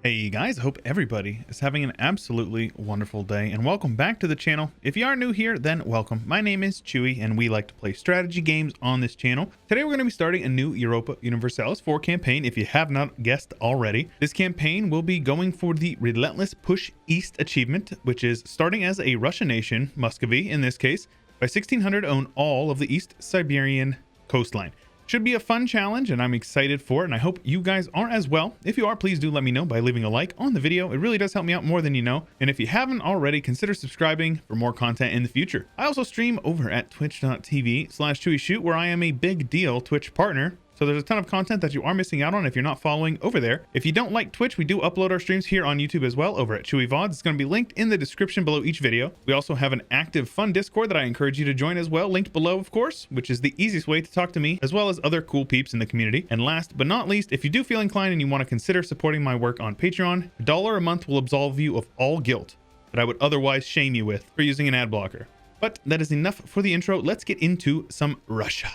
Hey guys, I hope everybody is having an absolutely wonderful day and welcome back to the channel. If you are new here, then welcome. My name is Chewy and we like to play strategy games on this channel. Today we're going to be starting a new Europa Universalis IV campaign if you have not guessed already. This campaign will be going for the Relentless Push East achievement, which is starting as a Russian nation, Muscovy in this case, by 1600 own all of the East Siberian coastline. Should be a fun challenge and I'm excited for it, and I hope you guys are as well. If you are, please do let me know by leaving a like on the video. It really does help me out more than you know. And if you haven't already, consider subscribing for more content in the future. I also stream over at twitch.tv/Chewyshoot, where I am a big deal Twitch partner. So there's a ton of content that you are missing out on if you're not following over there. If you don't like Twitch, we do upload our streams here on YouTube as well over at Chewy VODs. It's going to be linked in the description below each video. We also have an active fun Discord that I encourage you to join as well, linked below of course, which is the easiest way to talk to me as well as other cool peeps in the community. And last but not least, if you do feel inclined and you want to consider supporting my work on Patreon, $1 a month will absolve you of all guilt that I would otherwise shame you with for using an ad blocker. But that is enough for the intro. Let's get into some Russia.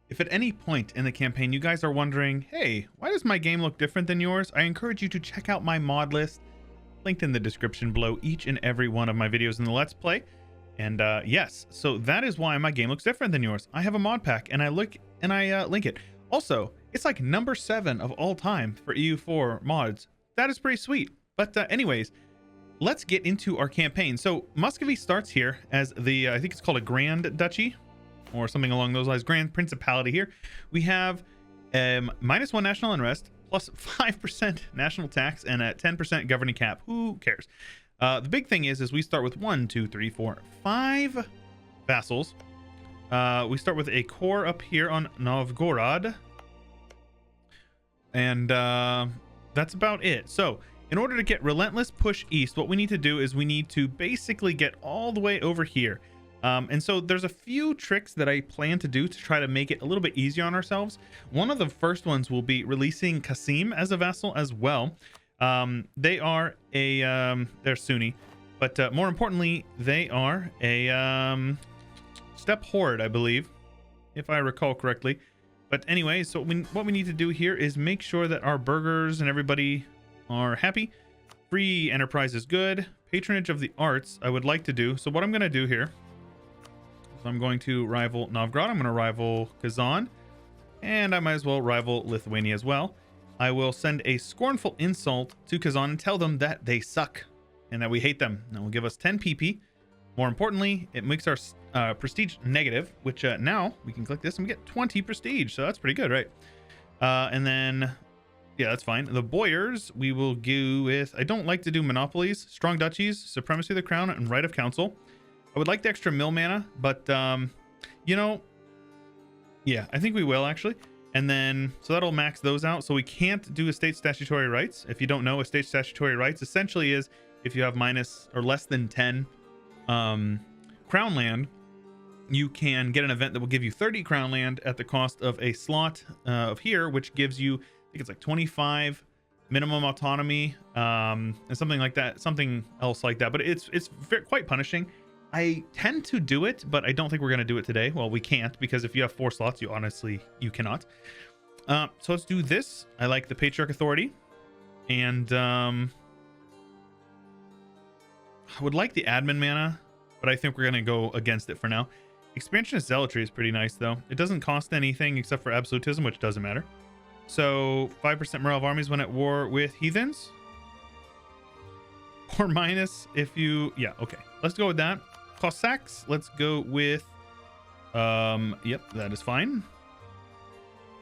If at any point in the campaign you guys are wondering, hey, why does my game look different than yours? I encourage you to check out my mod list, linked in the description below each and every one of my videos in the Let's Play. And yes, so that is why my game looks different than yours. I have a mod pack and I link it. Also, it's like number 7 of all time for EU4 mods. That is pretty sweet. But anyways, let's get into our campaign. So Muscovy starts here as the, I think it's called a Grand Duchy, or something along those lines. Grand Principality here. We have -1 national unrest, plus 5% national tax, and a 10% governing cap. Who cares? The big thing is we start with 1, 2, 3, 4, 5 vassals. We start with a core up here on Novgorod, and that's about it. So in order to get Relentless Push East, what we need to do is we need to basically get all the way over here. And so there's a few tricks that I plan to do to try to make it a little bit easier on ourselves. One of the first ones will be releasing Qasim as a vassal as well. They are a they're Sunni, but more importantly, they are a steppe horde, I believe, if I recall correctly. But anyway, so what we need to do here is make sure that our burghers and everybody are happy. Free enterprise is good. Patronage of the arts I would like to do. So what I'm going to do here, I'm going to rival Novgorod, I'm going to rival Kazan, and I might as well rival Lithuania as well. I will send a scornful insult to Kazan and tell them that they suck and that we hate them. That will give us 10 PP. More importantly, it makes our prestige negative, which now we can click this and we get 20 prestige, so that's pretty good, right? And then, yeah, that's fine. The boyars, we will go with, I don't like to do monopolies, strong duchies, supremacy of the crown, and right of council. I would like the extra mill mana, but you know, yeah, I think we will actually. And then so that'll max those out. So we can't do estate statutory rights. If you don't know, estate statutory rights essentially is if you have minus or less than 10 crown land, you can get an event that will give you 30 crown land at the cost of a slot of here, which gives you, I think it's like 25 minimum autonomy, and something like that, something else like that. But it's quite punishing. I tend to do it, but I don't think we're going to do it today. Well, we can't, because if you have 4 slots, you cannot. So let's do this. I like the Patriarch Authority, and I would like the admin mana, but I think we're going to go against it for now. Expansion of Zealotry is pretty nice, though. It doesn't cost anything except for absolutism, which doesn't matter. So 5% morale of armies when at war with heathens. Or minus if you, yeah, okay. Let's go with that. Cossacks, let's go with, yep, that is fine.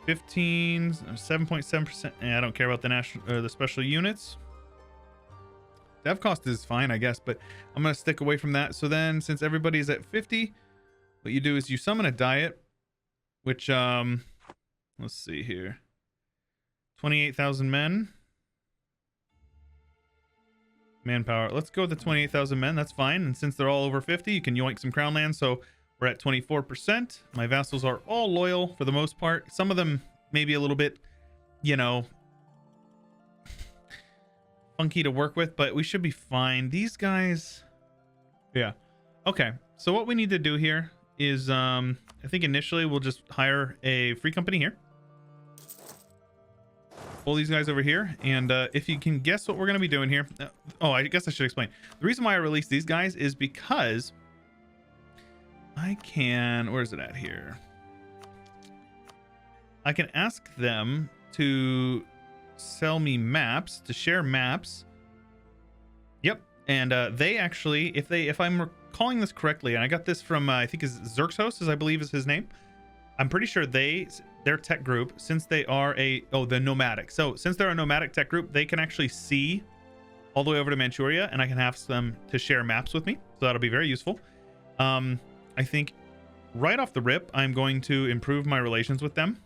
7.7%. I don't care about the national or the special units. Dev cost is fine, I guess, but I'm gonna stick away from that. So then, since everybody's at 50, what you do is you summon a diet, which let's see here, 28,000 men. Manpower. Let's go with the 28,000 men. That's fine. And since they're all over 50, you can yoink some crown land. So we're at 24%. My vassals are all loyal for the most part. Some of them maybe a little bit, you know, funky to work with, but we should be fine. These guys, yeah. Okay. So what we need to do here is, I think initially we'll just hire a free company here. pull these guys over here. And if you can guess what we're going to be doing here. Oh, I guess I should explain. The reason why I released these guys is because I can, where is it at here? I can ask them to sell me maps, to share maps. Yep. And they actually, if I'm recalling this correctly, and I got this from, I think is Xerxos, I believe is his name. I'm pretty sure their tech group, since they are the nomadic. So since they're a nomadic tech group, they can actually see all the way over to Manchuria, and I can ask them to share maps with me. So that'll be very useful. I think right off the rip, I'm going to improve my relations with them.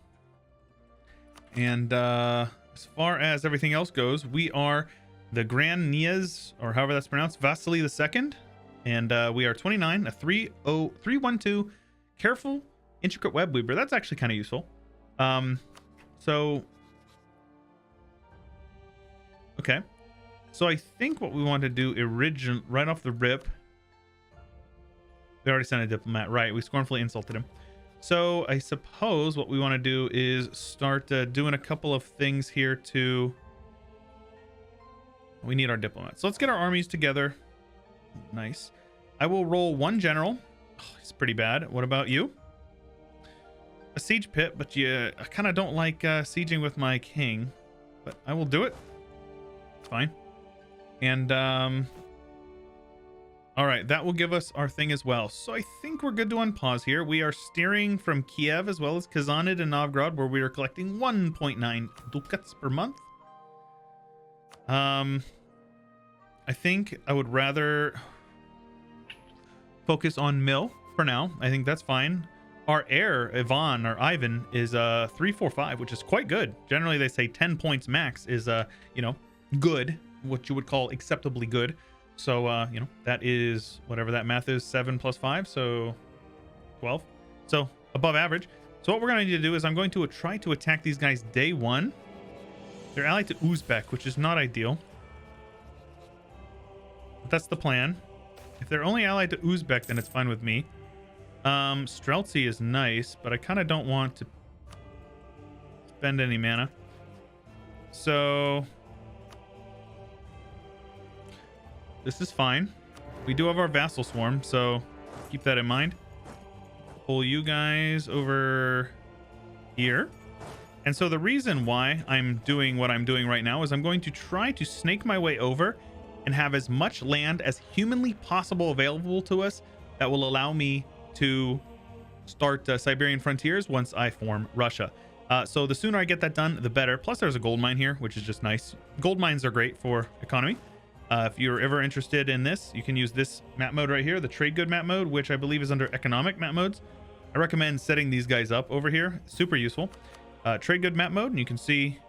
And as far as everything else goes, we are the Grand Nias, or however that's pronounced, Vasily II. And we are 29, a 312 careful, intricate web weaver. That's actually kind of useful. Okay. So I think what we want to do right off the rip. We already sent a diplomat, right? We scornfully insulted him. So I suppose what we want to do is start doing a couple of things here to... We need our diplomats. So let's get our armies together. Nice. I will roll one general. Oh, he's pretty bad. What about you? A siege pit, but I kind of don't like sieging with my king. But I will do it. Fine. And, all right, that will give us our thing as well. So I think we're good to unpause here. We are steering from Kiev as well as Kazanid and Novgorod, where we are collecting 1.9 ducats per month. I think I would rather focus on Mill for now. I think that's fine. Our heir, Ivan, is 345, which is quite good. Generally, they say 10 points max is, good, what you would call acceptably good. So, that is whatever that math is, 7 plus 5, so 12. So, above average. So, what we're going to need to do is I'm going to try to attack these guys day one. They're allied to Uzbek, which is not ideal. But that's the plan. If they're only allied to Uzbek, then it's fine with me. Streltsy is nice, but I kind of don't want to spend any mana. So... this is fine. We do have our vassal swarm, so keep that in mind. Pull you guys over here. And so the reason why I'm doing what I'm doing right now is I'm going to try to snake my way over and have as much land as humanly possible available to us that will allow me to start Siberian Frontiers once I form Russia. So the sooner I get that done, the better. Plus there's a gold mine here, which is just nice. Gold mines are great for economy. If you're ever interested in this, you can use this map mode right here, the trade good map mode, which I believe is under economic map modes. I recommend setting these guys up over here. Super useful. Trade good map mode, and you can see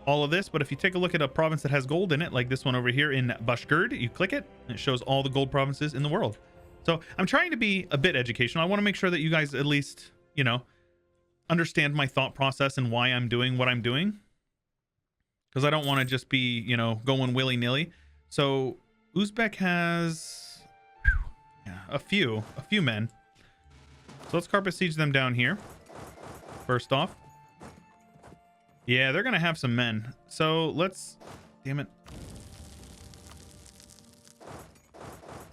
all of this. But if you take a look at a province that has gold in it, like this one over here in Bashgird, you click it, and it shows all the gold provinces in the world. So I'm trying to be a bit educational. I want to make sure that you guys at least, understand my thought process and why I'm doing what I'm doing. Because I don't want to just be, going willy-nilly. So Uzbek has a few men. So let's carpet siege them down here. First off. Yeah, they're going to have some men. So let's... damn it.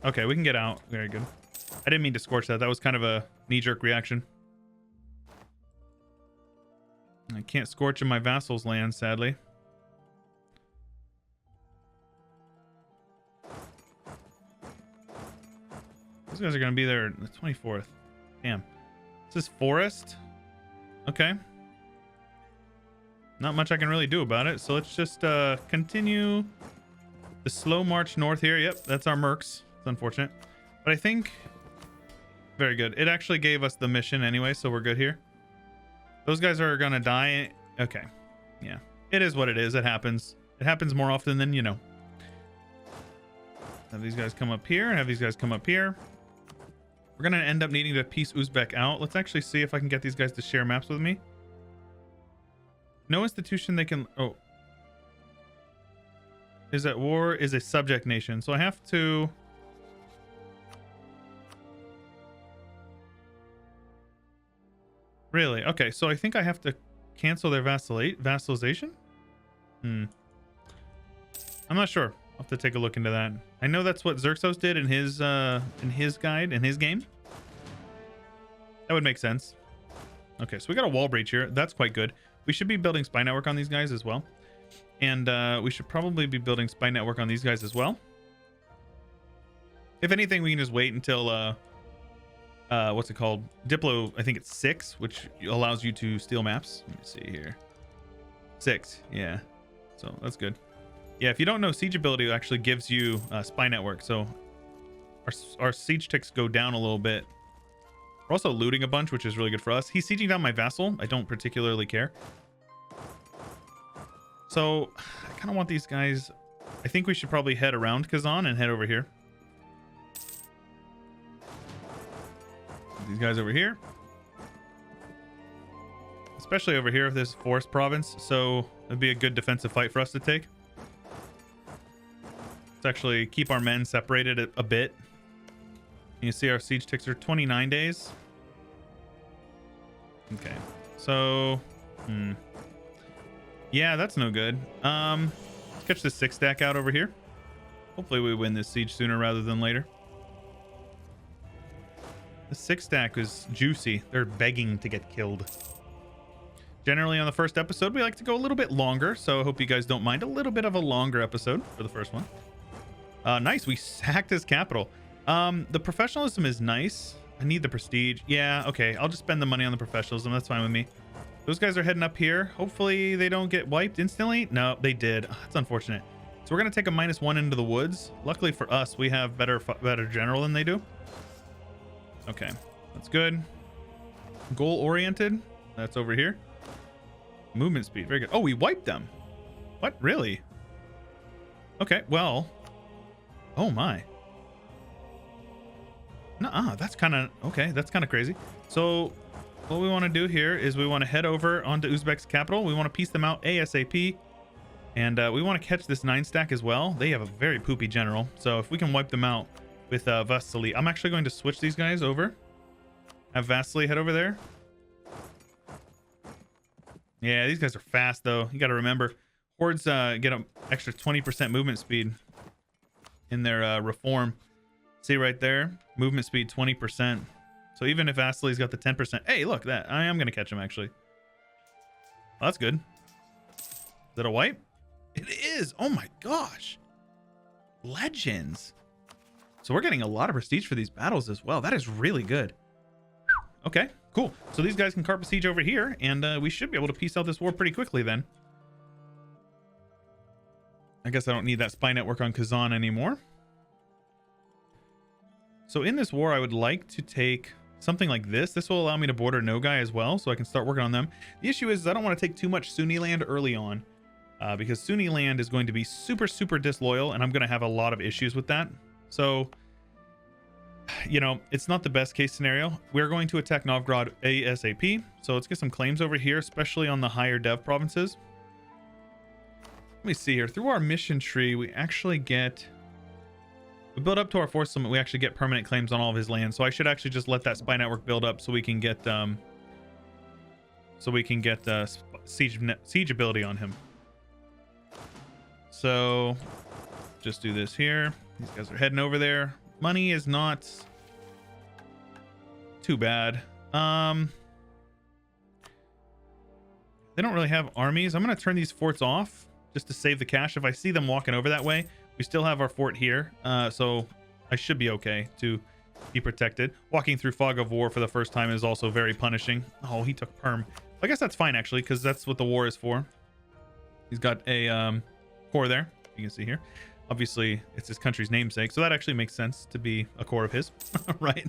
Okay, we can get out. Very good. I didn't mean to scorch that. That was kind of a knee-jerk reaction. I can't scorch in my vassal's land, sadly. Those guys are going to be there the 24th. Damn. This is forest. Okay. Not much I can really do about it. So let's just continue the slow march north here. Yep, that's our mercs. It's unfortunate. But I think... very good. It actually gave us the mission anyway, so we're good here. Those guys are going to die. Okay. Yeah. It is what it is. It happens. It happens more often than you know. Have these guys come up here. Have these guys come up here. We're going to end up needing to piece Uzbek out. Let's actually see if I can get these guys to share maps with me. No institution they can... oh. Is at war is a subject nation. So I have to... really? Okay, so I think I have to cancel their vassalization? I'm not sure. I'll have to take a look into that. I know that's what Xerxes did in his guide, in his game. That would make sense. Okay, so we got a wall breach here. That's quite good. We should be building spy network on these guys as well. And we should probably be building spy network on these guys as well. If anything, we can just wait until what's it called? Diplo, I think it's 6, which allows you to steal maps. Let me see here. 6, yeah. So that's good. Yeah, if you don't know, siege ability actually gives you spy network. So our siege ticks go down a little bit. We're also looting a bunch, which is really good for us. He's sieging down my vassal. I don't particularly care. So I kind of want these guys. I think we should probably head around Kazan and head over here. These guys over here. Especially over here if this is forest province. So it'd be a good defensive fight for us to take. Let's actually keep our men separated a bit. You see our siege ticks are 29 days. Okay, so yeah, that's no good. Let's catch this 6 stack out over here. Hopefully we win this siege sooner rather than later. The 6 stack is juicy. They're begging to get killed. Generally on the first episode we like to go a little bit longer, so I hope you guys don't mind a little bit of a longer episode for the first one. Nice, we sacked his capital. The professionalism is nice. I need the prestige. Yeah, okay, I'll just spend the money on the professionalism. That's fine with me. Those guys are heading up here. Hopefully they don't get wiped instantly. No, they did. That's unfortunate. So we're gonna take a -1 into the woods. Luckily for us, we have better general than they do. Okay, that's good. Goal oriented. That's over here. Movement speed, very good. Oh, we wiped them. What, really? Okay, well. Oh my. Nuh-uh, that's kind of okay. That's kind of crazy. So what we want to do here is we want to head over onto Uzbek's capital. We want to piece them out ASAP, and we want to catch this 9 stack as well. They have a very poopy general, so if we can wipe them out with Vasily. I'm actually going to switch these guys over. Have Vasily head over there. Yeah, these guys are fast though. You got to remember, hordes get an extra 20% movement speed in their reform. See right there, movement speed 20%. So even if Vasily's got the 10%, hey, look that I am gonna catch him actually. Well, that's good. Is that a wipe? It is. Oh my gosh, legends. So we're getting a lot of prestige for these battles as well. That is really good. Okay, cool. So these guys can carpet siege over here, and we should be able to piece out this war pretty quickly then. I guess I don't need that spy network on Kazan anymore. So in this war, I would like to take something like this. This will allow me to border Nogai as well, so I can start working on them. The issue is I don't want to take too much Sunni land early on, because Sunni land is going to be super, super disloyal, and I'm going to have a lot of issues with that. So, you know, it's not the best case scenario. We're going to attack Novgorod ASAP, so let's get some claims over here, especially on the higher dev provinces. Let me see here. Through our mission tree, we actually get... We build up to our force limit, we actually get permanent claims on all of his land. So I should actually just let that spy network build up so we can get siege ability on him. So just do this here. These guys are heading over there. Money is not too bad. They don't really have armies. I'm going to turn these forts off just to save the cash. If I see them walking over that way, we still have our fort here, so I should be okay to be protected. Walking through fog of war for the first time is also very punishing. Oh, he took perm. I guess that's fine actually, because that's what the war is for. He's got a core there, you can see here. Obviously it's his country's namesake, so that actually makes sense to be a core of his. Right?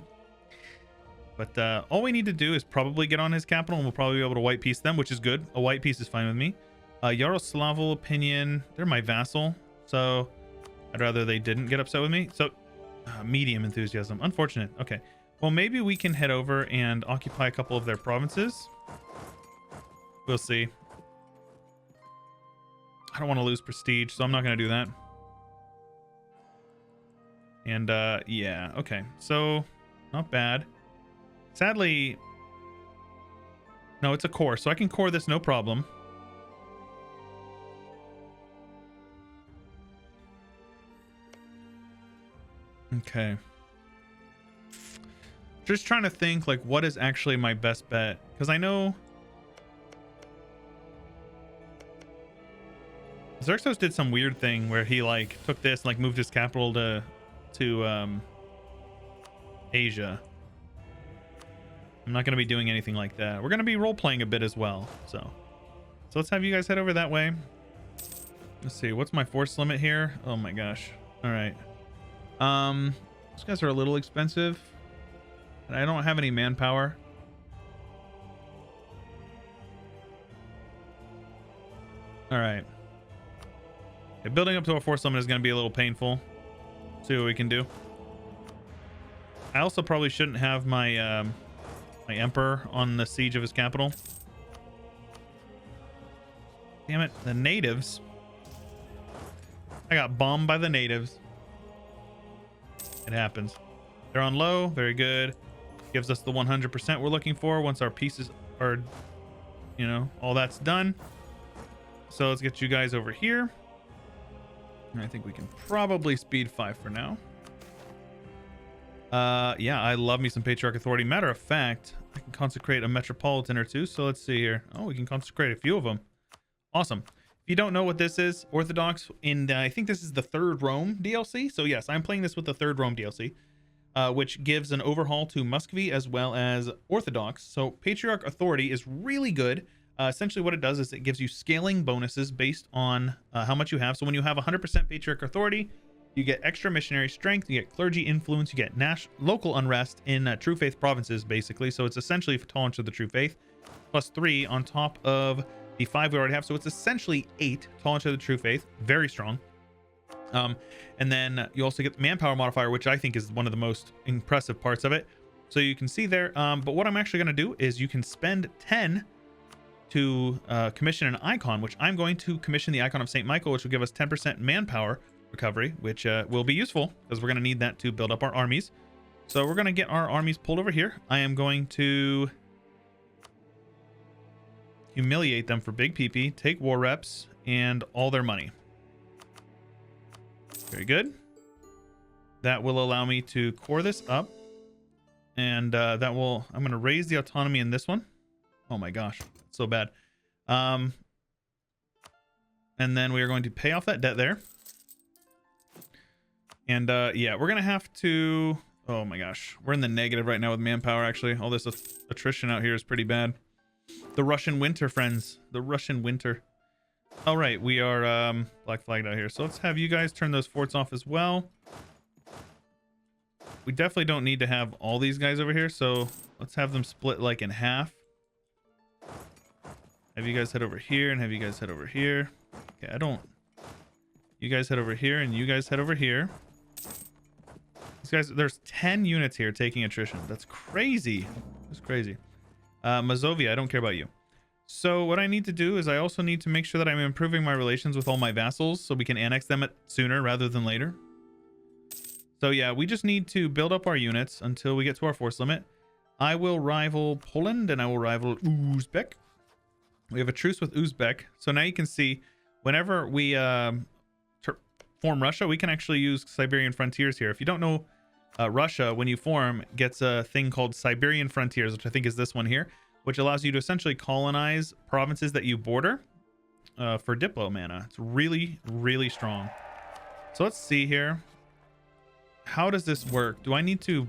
But all we need to do is probably get on his capital, and we'll probably be able to white piece them, which is good. A white piece is fine with me. Yaroslavl opinion, they're my vassal, so I'd rather they didn't get upset with me. So medium enthusiasm, unfortunate. Okay, well, maybe we can head over and occupy a couple of their provinces. We'll see. I don't want to lose prestige, so I'm not going to do that. And yeah, okay, so not bad. Sadly, no, it's a core, so I can core this no problem. Okay. Just trying to think like what is actually my best bet, because I know Xerxes did some weird thing where he like took this and like moved his capital to Asia. I'm not going to be doing anything like that. We're going to be role playing a bit as well. So let's have you guys head over that way. Let's see, what's my force limit here? Oh my gosh. All right. Those guys are a little expensive, and I don't have any manpower. All right. Okay, building up to a force limit is going to be a little painful. See what we can do. I also probably shouldn't have my my emperor on the siege of his capital. Damn it, the natives. I got bombed by the natives. It happens. They're on low, very good. Gives us the 100% we're looking for once our pieces are, you know, all that's done. So let's get you guys over here. And I think we can probably speed 5 for now. Yeah, I love me some Patriarch Authority. Matter of fact, I can consecrate a metropolitan or two. So let's see here. Oh, we can consecrate a few of them. Awesome. If you don't know what this is, Orthodox, in I think this is the Third Rome DLC. So yes, I'm playing this with the Third Rome DLC, which gives an overhaul to Muscovy as well as Orthodox. So Patriarch Authority is really good. Essentially what it does is it gives you scaling bonuses based on how much you have. So when you have 100% Patriarch Authority, you get extra missionary strength, you get clergy influence, you get local unrest in True Faith provinces, basically. So it's essentially tolerance of the True Faith, plus 3 on top of the 5 we already have. So it's essentially 8 tolerance of the True Faith, very strong. And then you also get the manpower modifier, which I think is one of the most impressive parts of it. So you can see there. But what I'm actually going to do is you can spend 10 to commission an icon, which I'm going to commission the icon of St. Michael, which will give us 10% manpower recovery, which will be useful because we're going to need that to build up our armies. So we're going to get our armies pulled over here. I am going to humiliate them for big PP, take war reps and all their money. Very good. That will allow me to core this up, and I'm going to raise the autonomy in this one. Oh my gosh, that's so bad. And then we are going to pay off that debt there. And yeah, we're gonna have to, oh my gosh, we're in the negative right now with manpower. Actually, all this attrition out here is pretty bad. The Russian winter, friends, the Russian winter. All right, we are black flagged out here, so let's have you guys turn those forts off as well. We definitely don't need to have all these guys over here, so let's have them split like in half. Have you guys head over here and have you guys head over here. Okay, you guys head over here and you guys head over here. These guys, there's 10 units here taking attrition. That's crazy. That's crazy. Muscovy, I don't care about you. So what I need to do is I also need to make sure that I'm improving my relations with all my vassals so we can annex them sooner rather than later. So yeah, we just need to build up our units until we get to our force limit. I will rival Poland and I will rival Uzbek. We have a truce with Uzbek. So now you can see whenever we form Russia, we can actually use Siberian Frontiers here. If you don't know, Russia, when you form, gets a thing called Siberian Frontiers, which I think is this one here, which allows you to essentially colonize provinces that you border for Diplo mana. It's really, really strong. So let's see here. How does this work? Do I need to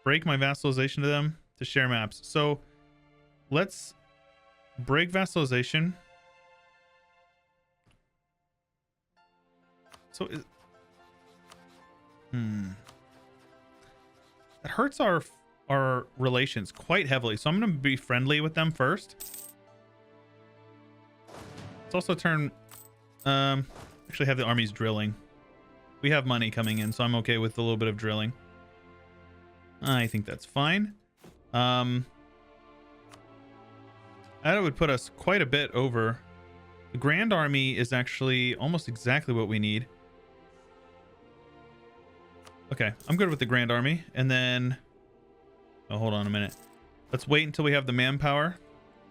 break my vassalization to them to share maps? So let's break vassalization. So that hurts our relations quite heavily, so I'm going to be friendly with them first. Let's also turn actually have the armies drilling. We have money coming in, so I'm okay with a little bit of drilling. I think that's fine. That would put us quite a bit over. The Grand Army is actually almost exactly what we need. Okay, I'm good with the Grand Army. And then, oh, hold on a minute. Let's wait until we have the manpower.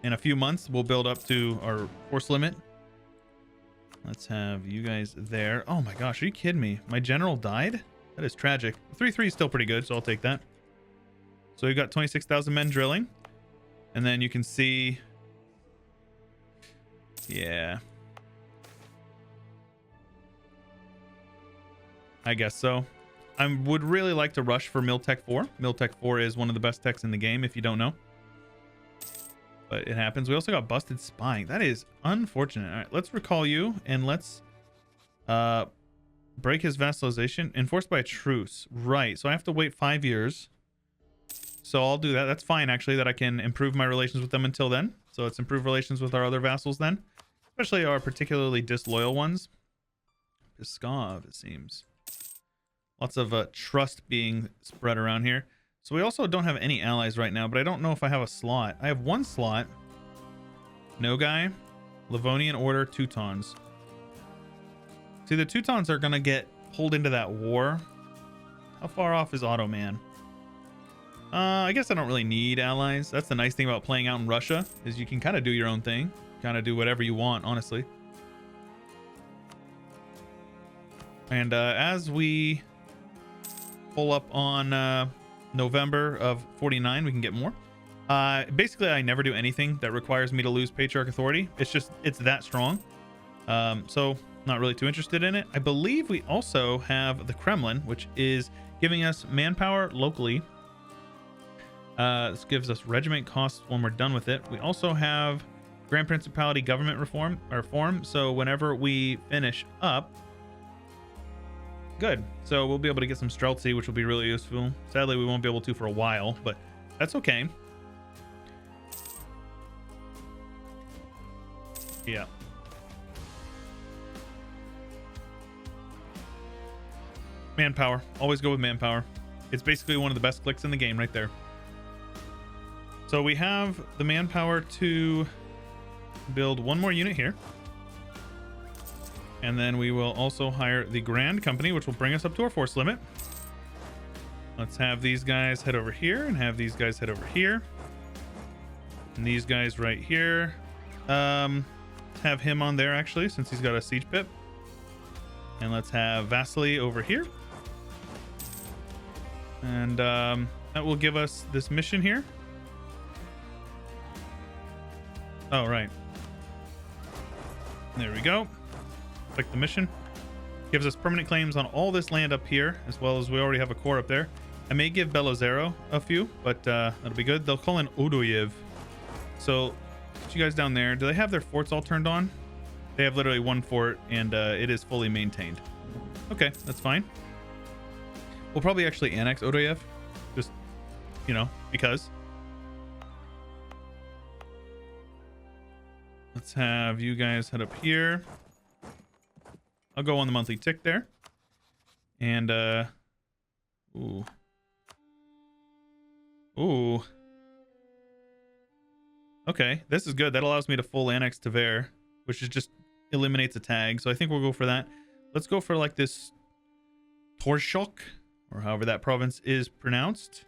In a few months, we'll build up to our force limit. Let's have you guys there. Oh my gosh, are you kidding me? My general died? That is tragic. 3-3 is still pretty good, so I'll take that. So we've got 26,000 men drilling. And then you can see... Yeah. I guess so. I would really like to rush for Miltech 4. Miltech 4 is one of the best techs in the game, if you don't know. But it happens. We also got busted spying. That is unfortunate. All right, let's recall you, and let's break his vassalization. Enforced by a truce. Right, so I have to wait 5 years. So I'll do that. That's fine, actually, that I can improve my relations with them until then. So let's improve relations with our other vassals then. Especially our particularly disloyal ones. Pskov, it seems. Lots of trust being spread around here. So we also don't have any allies right now, but I don't know if I have a slot. I have one slot. No guy. Livonian Order, Teutons. See, the Teutons are going to get pulled into that war. How far off is Ottoman? I guess I don't really need allies. That's the nice thing about playing out in Russia, is you can kind of do your own thing. Kind of do whatever you want, honestly. And as we pull up on November of 49, we can get more. Basically, I never do anything that requires me to lose Patriarch Authority. It's that strong. So not really too interested in it. I believe we also have the Kremlin, which is giving us manpower locally. This gives us regiment costs when we're done with it. We also have Grand Principality government reform. So whenever we finish up, good. So we'll be able to get some Streltsy, which will be really useful. Sadly, we won't be able to for a while, but that's okay. Yeah. Manpower. Always go with manpower. It's basically one of the best clicks in the game right there. So we have the manpower to build one more unit here. And then we will also hire the Grand Company, which will bring us up to our force limit. Let's have these guys head over here and have these guys head over here. And these guys right here. Have him on there, actually, since he's got a siege pip. And let's have Vasily over here. And that will give us this mission here. Oh, right. There we go. Click the mission. Gives us permanent claims on all this land up here, as well as we already have a core up there. I may give Belozero a few, but that'll be good. They'll call in Odoyev. So, put you guys down there. Do they have their forts all turned on? They have literally one fort, and it is fully maintained. Okay, that's fine. We'll probably actually annex Odoyev. Just, you know, because. Let's have you guys head up here. I'll go on the monthly tick there. And, ooh. Ooh. Okay, this is good. That allows me to full annex Tver, which is just eliminates a tag. So I think we'll go for that. Let's go for like this Torshok, or however that province is pronounced.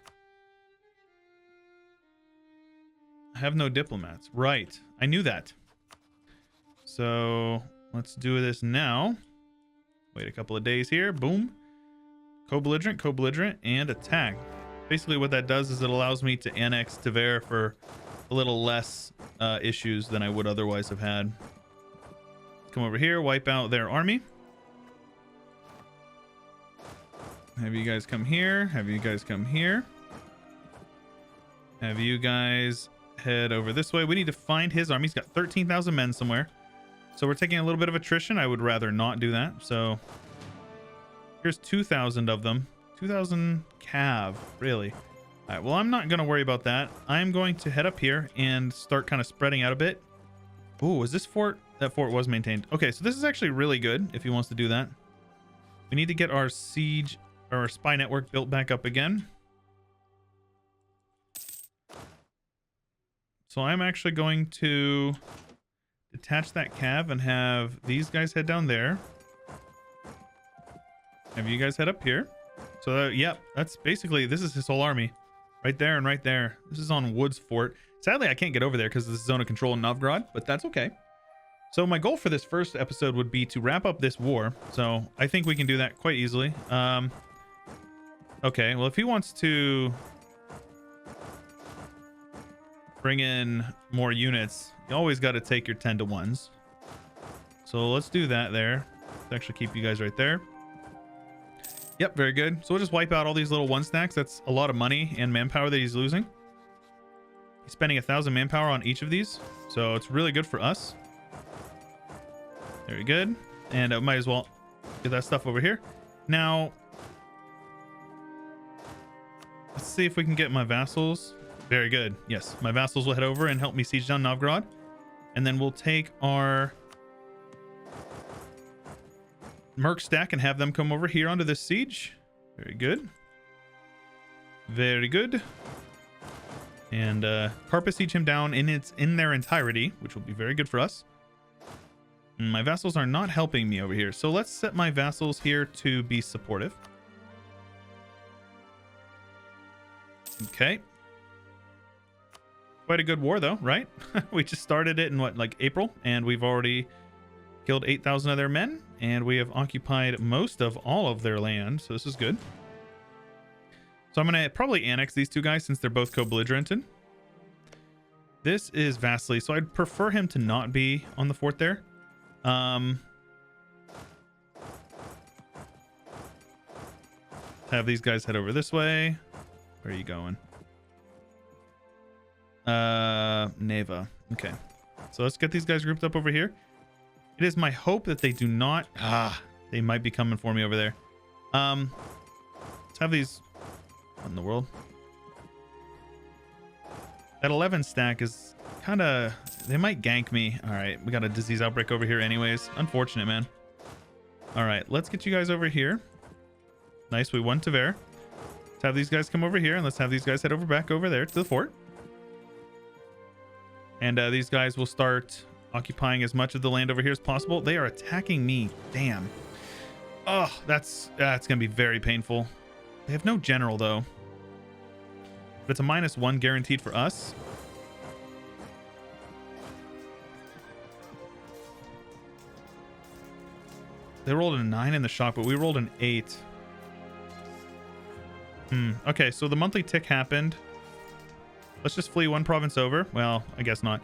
I have no diplomats. Right. I knew that. So let's do this now. Wait a couple of days here. Boom. Co-belligerent, and attack. Basically what that does is it allows me to annex Tver for a little less issues than I would otherwise have had. Let's come over here, wipe out their army. Have you guys come here. Have you guys come here. Have you guys head over this way. We need to find his army. He's got 13,000 men somewhere. So we're taking a little bit of attrition. I would rather not do that. So here's 2,000 of them. 2,000 cav, really. All right, well, I'm not going to worry about that. I'm going to head up here and start kind of spreading out a bit. Oh, is this fort? That fort was maintained. Okay, so this is actually really good if he wants to do that. We need to get our siege or our spy network built back up again. So I'm actually going to detach that cav and have these guys head down there. Have you guys head up here. So yep, that's basically, this is his whole army. Right there and right there. This is on Woods Fort. Sadly, I can't get over there because this is zone of control in Novgorod, but that's okay. So my goal for this first episode would be to wrap up this war. So I think we can do that quite easily. Okay, well, if he wants to bring in more units, you always got to take your 10 to 1s. So let's do that there. Let's actually keep you guys right there. Yep, very good. So we'll just wipe out all these little 1 stacks. That's a lot of money and manpower that he's losing. He's spending 1,000 manpower on each of these, so it's really good for us. Very good. And I might as well get that stuff over here. Now, let's see if we can get my vassals. Very good. Yes, my vassals will head over and help me siege down Novgorod. And then we'll take our merc stack and have them come over here onto this siege. Very good. Very good. And carpet siege him down in their entirety, which will be very good for us. And my vassals are not helping me over here, so let's set my vassals here to be supportive. Okay. Quite a good war though, right? We just started it in what, like April, and we've already killed 8,000 of their men, and we have occupied most of all of their land, so this is good. So I'm going to probably annex these two guys since they're both co-belligerented. This is Vasily, so I'd prefer him to not be on the fort there. Have these guys head over this way. Where are you going? Neva. Okay. So let's get these guys grouped up over here. It is my hope that they do not... they might be coming for me over there. Let's have these... What in the world? That 11 stack is kind of... They might gank me. All right, we got a disease outbreak over here anyways. Unfortunate, man. All right, let's get you guys over here. Nice, we won Tver. Let's have these guys come over here, and let's have these guys head over back over there to the fort. And these guys will start occupying as much of the land over here as possible. They are attacking me. Damn. Oh, that's gonna be very painful. They have no general though. But it's a -1 guaranteed for us. They rolled a 9 in the shock, but we rolled an 8. Okay, so the monthly tick happened. Let's just flee one province over. Well, I guess not.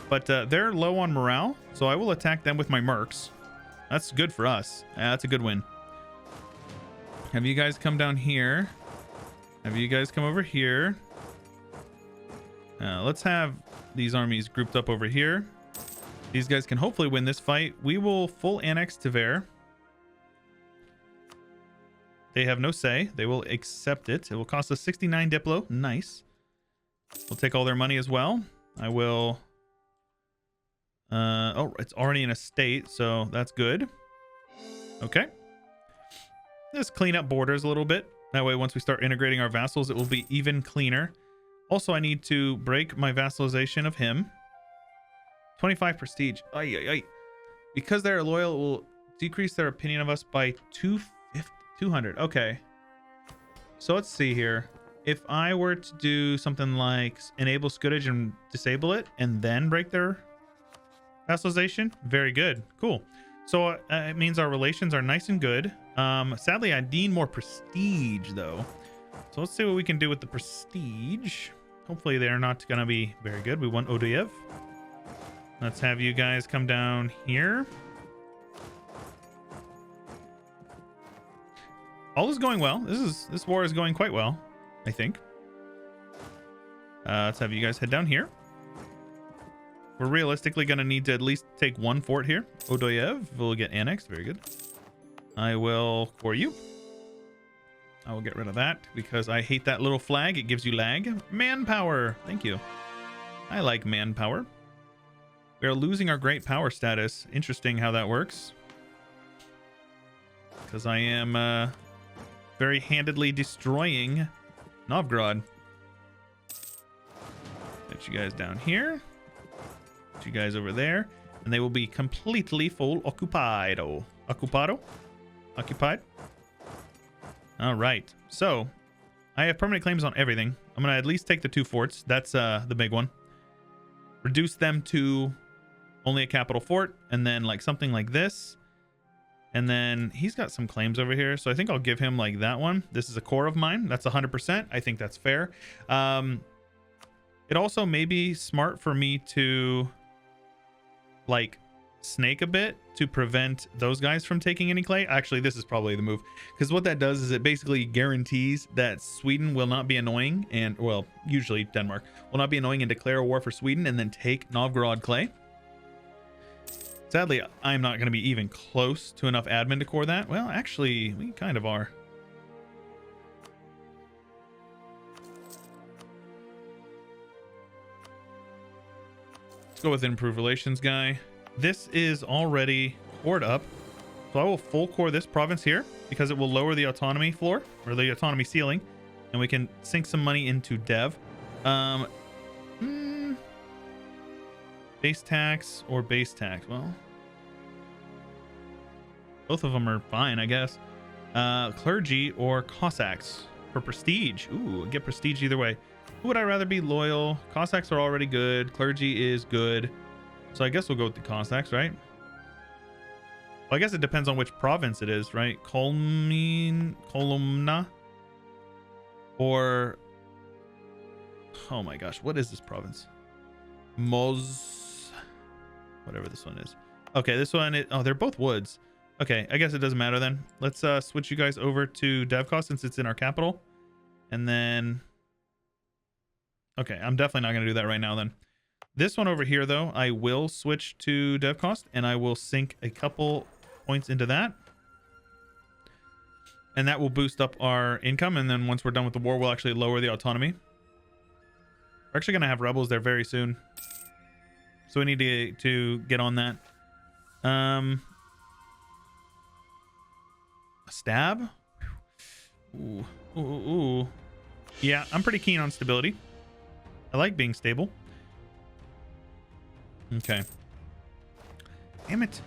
But they're low on morale, so I will attack them with my mercs. That's good for us. That's a good win. Have you guys come down here. Have you guys come over here. Let's have these armies grouped up over here. These guys can hopefully win this fight. We will full annex Tver. They have no say. They will accept it. It will cost us 69 Diplo. Nice. We'll take all their money as well. I will... oh, it's already in a state, so that's good. Okay. Just clean up borders a little bit. That way, once we start integrating our vassals, it will be even cleaner. Also, I need to break my vassalization of him. 25 prestige. Ay, ay, ay. Because they're loyal, it will decrease their opinion of us by 200. Okay. So let's see here. If I were to do something like enable scutage and disable it, and then break their vassalization, very good. Cool. So it means our relations are nice and good. Sadly, I need more prestige, though. So let's see what we can do with the prestige. Hopefully, they're not going to be very good. We want Oduyev. Let's have you guys come down here. All is going well. This war is going quite well, I think. Let's have you guys head down here. We're realistically going to need to at least take one fort here. Oduyev will get annexed. Very good. I will for you. I will get rid of that because I hate that little flag. It gives you lag. Manpower. Thank you. I like manpower. We are losing our great power status. Interesting how that works. Because I am very handedly destroying Novgorod. Get you guys down here. Get you guys over there. And they will be completely full occupado. Occupied. All right. So I have permanent claims on everything. I'm going to at least take the 2 forts. That's the big one. Reduce them to only a capital fort. And then like something like this. And then he's got some claims over here, so I think I'll give him like that one. This is a core of mine. That's 100%. I think that's fair. It also may be smart for me to like snake a bit to prevent those guys from taking any clay. Actually, this is probably the move, because what that does is it basically guarantees that Sweden will not be annoying, and well, usually Denmark will not be annoying and declare a war for Sweden and then take Novgorod clay. Sadly, I'm not going to be even close to enough admin to core that. Well, actually, we kind of are. Let's go with improved relations guy. This is already cored up, so I will full core this province here because it will lower the autonomy floor or the autonomy ceiling, and we can sink some money into dev. Base tax or base tax? Well, both of them are fine, I guess. Clergy or Cossacks for prestige. Ooh, get prestige either way. Who would I rather be? Loyal. Cossacks are already good. Clergy is good. So I guess we'll go with the Cossacks, right? Well, I guess it depends on which province it is, right? Kolumna? Or... oh my gosh, what is this province? Whatever this one is. Okay, this one is... oh, they're both woods. Okay, I guess it doesn't matter then. Let's switch you guys over to DevCost since it's in our capital. And then... okay, I'm definitely not going to do that right now then. This one over here, though, I will switch to DevCost, and I will sink a couple points into that. And that will boost up our income, and then once we're done with the war, we'll actually lower the autonomy. We're actually going to have rebels there very soon. So we need to get on that. A stab? Ooh. Ooh, ooh. Yeah, I'm pretty keen on stability. I like being stable. Okay. Damn it.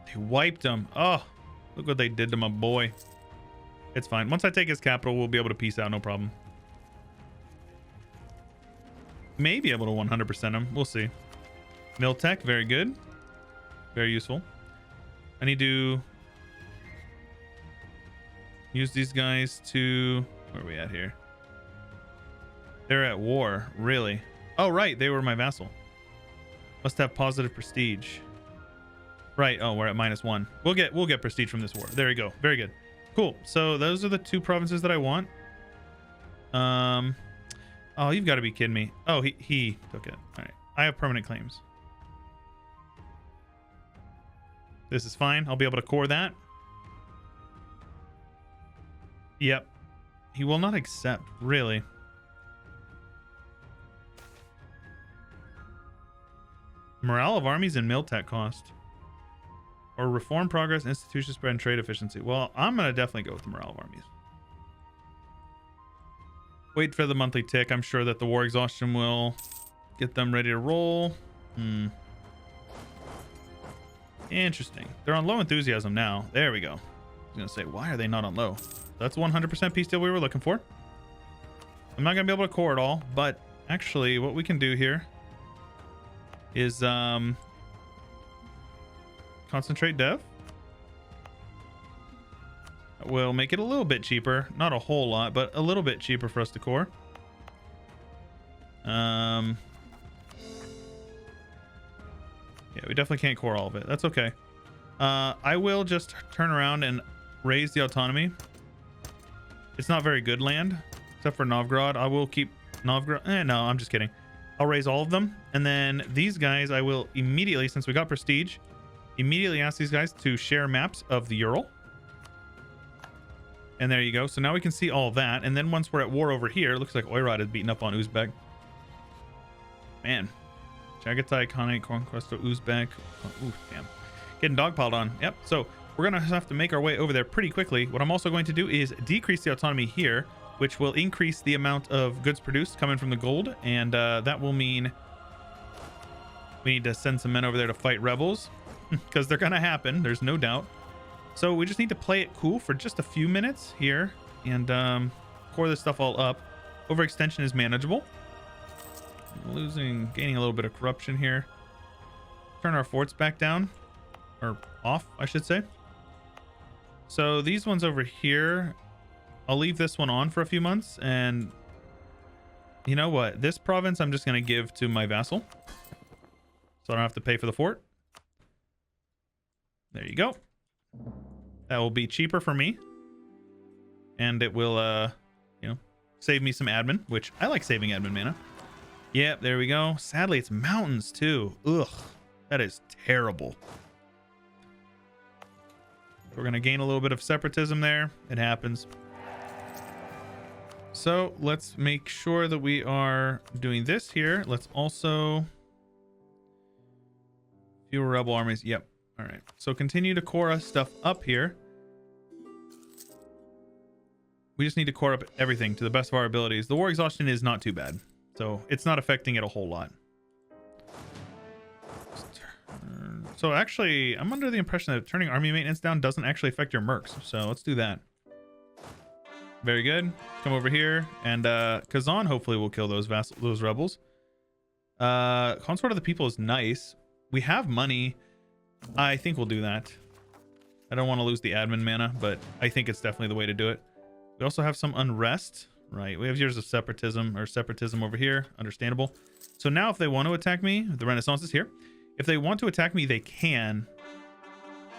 They wiped him. Oh, look what they did to my boy. It's fine. Once I take his capital, we'll be able to peace out. No problem. May be able to 100% him. We'll see. Mill tech, very good. Very useful. I need to use these guys to... where are we at here? They're at war. Really? Oh, right. They were my vassal. Must have positive prestige. Right. Oh, we're at -1. We'll get prestige from this war. There we go. Very good. Cool. So those are the two provinces that I want. Oh, you've got to be kidding me. Oh, he took it. All right. I have permanent claims. This is fine. I'll be able to core that. Yep. He will not accept, really. Morale of armies and mill tech cost. Or reform progress, institution spread, and trade efficiency. Well, I'm going to definitely go with the morale of armies. Wait for the monthly tick. I'm sure that the war exhaustion will get them ready to roll. Interesting. They're on low enthusiasm now. There we go. I was going to say, why are they not on low? That's 100% peace deal we were looking for. I'm not going to be able to core it all, but actually what we can do here is concentrate dev. We'll make it a little bit cheaper. Not a whole lot, but a little bit cheaper for us to core. Yeah, we definitely can't core all of it. That's okay. I will just turn around and raise the autonomy. It's not very good land, except for Novgorod. I will keep Novgorod. No, I'm just kidding. I'll raise all of them. And then these guys, I will immediately, since we got prestige, immediately ask these guys to share maps of the Ural. And there you go. So now we can see all that. And then once we're at war over here, it looks like Oirad is beating up on Uzbek. Man. Chagatai, Khanate, Conquesto, Uzbek. Oh, ooh, damn. Getting dogpiled on. Yep. So we're going to have to make our way over there pretty quickly. What I'm also going to do is decrease the autonomy here, which will increase the amount of goods produced coming from the gold. And that will mean we need to send some men over there to fight rebels because they're going to happen. There's no doubt. So we just need to play it cool for just a few minutes here. and core this stuff all up. Overextension is manageable. Gaining a little bit of corruption here. Turn our forts back down, or off, I should say. So these ones over here, I'll leave this one on for a few months, and you know what? This province I'm just going to give to my vassal, so I don't have to pay for the fort. There you go. That will be cheaper for me, and it will, you know, save me some admin, which I like saving admin mana. Yep, there we go. Sadly, it's mountains too. Ugh, that is terrible. We're going to gain a little bit of separatism there. It happens. So let's make sure that we are doing this here. Let's also... Fewer rebel armies. Yep. All right. So continue to core us stuff up here. We just need to core up everything to the best of our abilities. The war exhaustion is not too bad, so it's not affecting it a whole lot. So actually, I'm under the impression that turning army maintenance down doesn't actually affect your mercs. So let's do that. Very good. Come over here, and Kazan hopefully will kill those rebels. Consort of the People is nice. We have money. I think we'll do that. I don't want to lose the admin mana, but I think it's definitely the way to do it. We also have some unrest. Right, we have years of separatism over here. Understandable. So now if they want to attack me, the Renaissance is here. If they want to attack me, they can.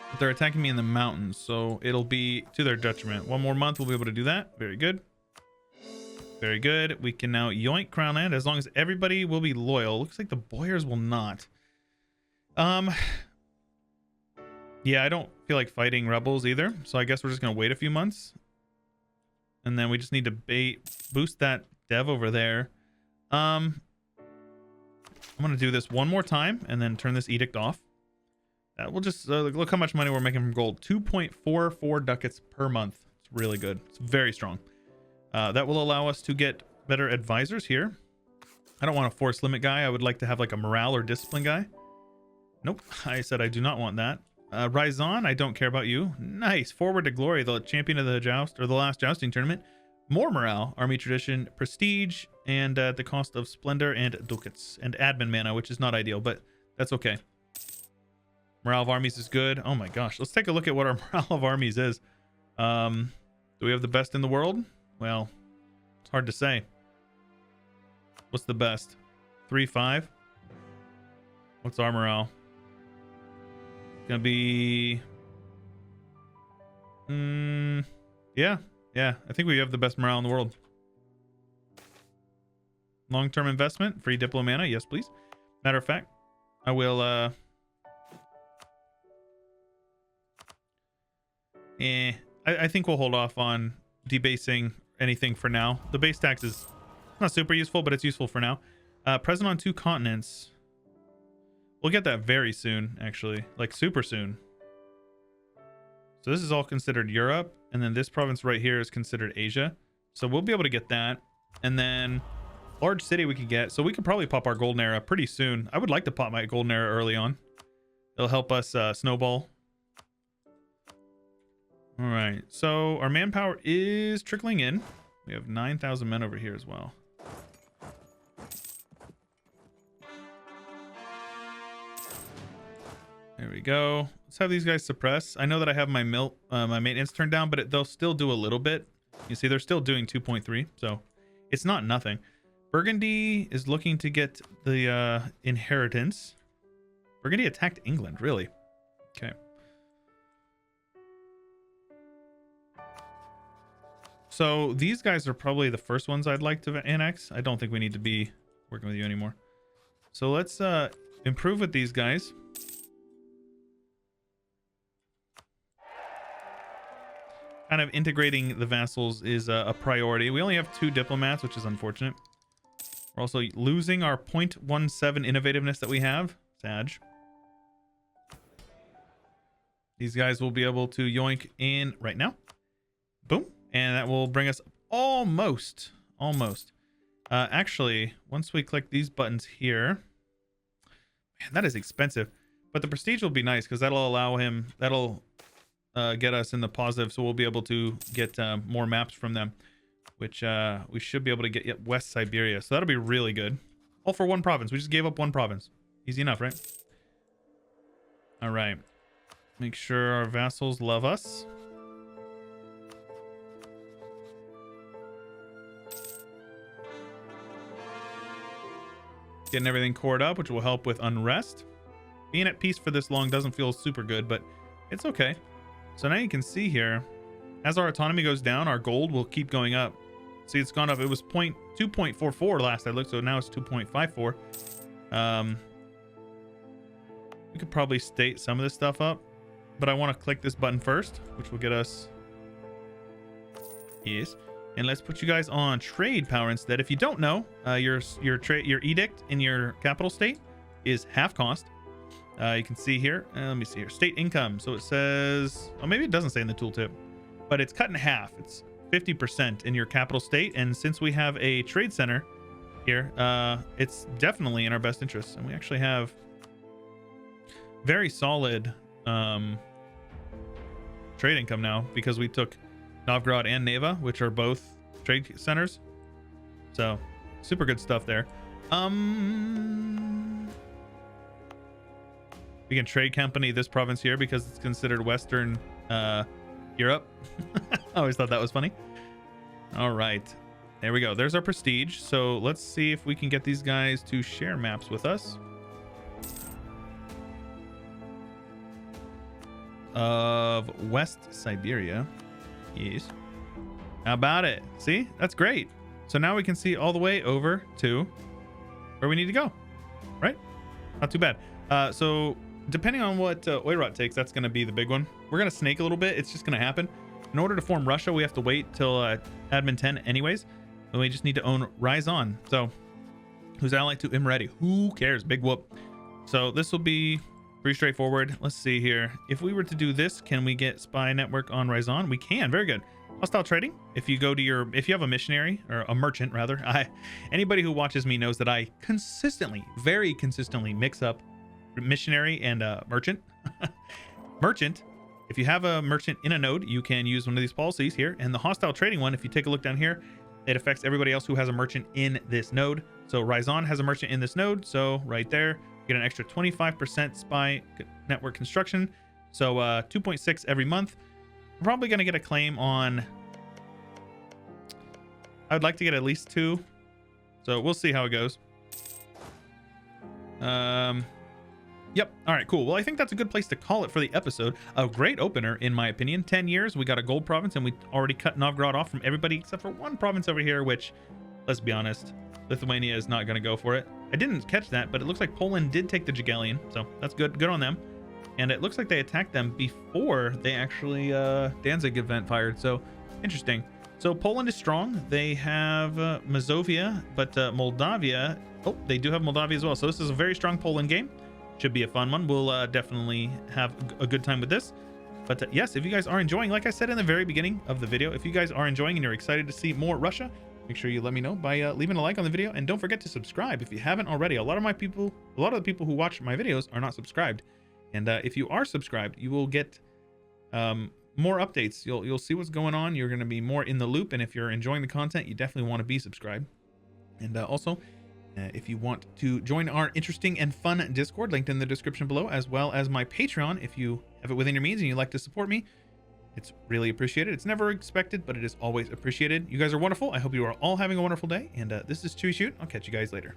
But they're attacking me in the mountains, so it'll be to their detriment. One more month, we'll be able to do that. Very good. Very good. We can now yoink Crown Land as long as everybody will be loyal. Looks like the Boyars will not. Yeah, I don't feel like fighting rebels either, so I guess we're just gonna wait a few months, and then we just need to boost that dev over there. I'm gonna do this one more time and then turn this edict off. We'll just look how much money we're making from gold. 2.44 ducats per month. It's really good. It's very strong. That will allow us to get better advisors here. I don't want a force limit guy. I would like to have like a morale or discipline guy. Nope, I said I do not want that. Ryzon, I don't care about you. Nice. Forward to Glory, the champion of the joust, or the last jousting tournament. More morale, army tradition, prestige, and at the cost of splendor and ducats and admin mana, which is not ideal, but that's okay. Morale of armies is good. Oh my gosh, let's take a look at what our morale of armies is. Do we have the best in the world? Well, it's hard to say. What's the best? 3-5. What's our morale? Gonna be yeah, I think we have the best morale in the world. Long-term investment, free diplo mana, yes please. Matter of fact, I will I think we'll hold off on debasing anything for now. The base tax is not super useful, but it's useful for now. Present on 2 continents. We'll get that very soon, actually, like super soon. So this is all considered Europe, and then this province right here is considered Asia. So we'll be able to get that, and then large city we could get. So we could probably pop our golden era pretty soon. I would like to pop my golden era early on. It'll help us snowball. All right, so our manpower is trickling in. We have 9,000 men over here as well. There we go. Let's have these guys suppress. I know that I have my my maintenance turned down, but they'll still do a little bit. You see, they're still doing 2.3, so it's not nothing. Burgundy is looking to get the inheritance. Burgundy attacked England, really? Okay. So these guys are probably the first ones I'd like to annex. I don't think we need to be working with you anymore. So let's improve with these guys. Kind of integrating the vassals is a priority. We only have 2 diplomats, which is unfortunate. We're also losing our 0.17 innovativeness that we have. Sag. These guys will be able to yoink in right now. Boom. And that will bring us almost. Actually, once we click these buttons here, man, that is expensive. But the prestige will be nice because that'll allow him, that'll get us in the positive, so we'll be able to get more maps from them, which we should be able to get. Yep, West Siberia, so that'll be really good. All for one province. We just gave up one province. Easy enough, right? All right. Make sure our vassals love us. Getting everything cored up, which will help with unrest. Being at peace for this long doesn't feel super good, but it's okay. So now you can see here, as our autonomy goes down, our gold will keep going up. See, it's gone up. It was 2.44 last I looked, so now it's 2.54. We could probably state some of this stuff up, but I want to click this button first, which will get us... Yes. And let's put you guys on trade power instead. If you don't know, your edict in your capital state is half cost. You can see here. Let me see here. State income. So it says, oh, maybe it doesn't say in the tooltip, but it's cut in half. It's 50% in your capital state. And since we have a trade center here, it's definitely in our best interest. And we actually have very solid trade income now because we took Novgorod and Neva, which are both trade centers. So super good stuff there. We can trade company this province here because it's considered Western Europe. I always thought that was funny. All right, there we go. There's our prestige. So let's see if we can get these guys to share maps with us. Of West Siberia. Yes. How about it? See, that's great. So now we can see all the way over to where we need to go, right? Not too bad. So depending on what Oirat takes, that's going to be the big one. We're going to snake a little bit. It's just going to happen. In order to form Russia, we have to wait till admin 10 anyways. And we just need to own Ryazan. So who's allied to Imereti? Who cares? Big whoop. So this will be pretty straightforward. Let's see here. If we were to do this, can we get spy network on Ryazan? We can. Very good. Hostile trading. If you go to if you have a missionary or a merchant rather, anybody who watches me knows that I consistently, very consistently mix up missionary and merchant. Merchant. If you have a merchant in a node, you can use one of these policies here. And the hostile trading one, if you take a look down here, it affects everybody else who has a merchant in this node. So Ryazan has a merchant in this node. So right there, get an extra 25% spy network construction. So 2.6 every month. I'm probably going to get a claim on... I would like to get at least 2. So we'll see how it goes. Yep. All right, cool. Well, I think that's a good place to call it for the episode. A great opener, in my opinion. 10 years, we got a gold province, and we already cut Novgorod off from everybody except for one province over here, which, let's be honest, Lithuania is not going to go for it. I didn't catch that, but it looks like Poland did take the Jagiellonian, so that's good. Good on them. And it looks like they attacked them before they actually Danzig event fired, so interesting. So Poland is strong. They have Mazovia, but Moldavia... Oh, they do have Moldavia as well. So this is a very strong Poland game. Should be a fun one. We'll definitely have a good time with this. But yes, if you guys are enjoying, like I said in the very beginning of the video, if you guys are enjoying and you're excited to see more Russia, make sure you let me know by leaving a like on the video, and don't forget to subscribe if you haven't already. A lot of the people who watch my videos are not subscribed, and if you are subscribed, you will get more updates. You'll see what's going on. You're going to be more in the loop, and if you're enjoying the content, you definitely want to be subscribed. And also, if you want to join our interesting and fun Discord, linked in the description below, as well as my Patreon, if you have it within your means and you'd like to support me, it's really appreciated. It's never expected, but it is always appreciated. You guys are wonderful. I hope you are all having a wonderful day. And this is Chewyshoot. I'll catch you guys later.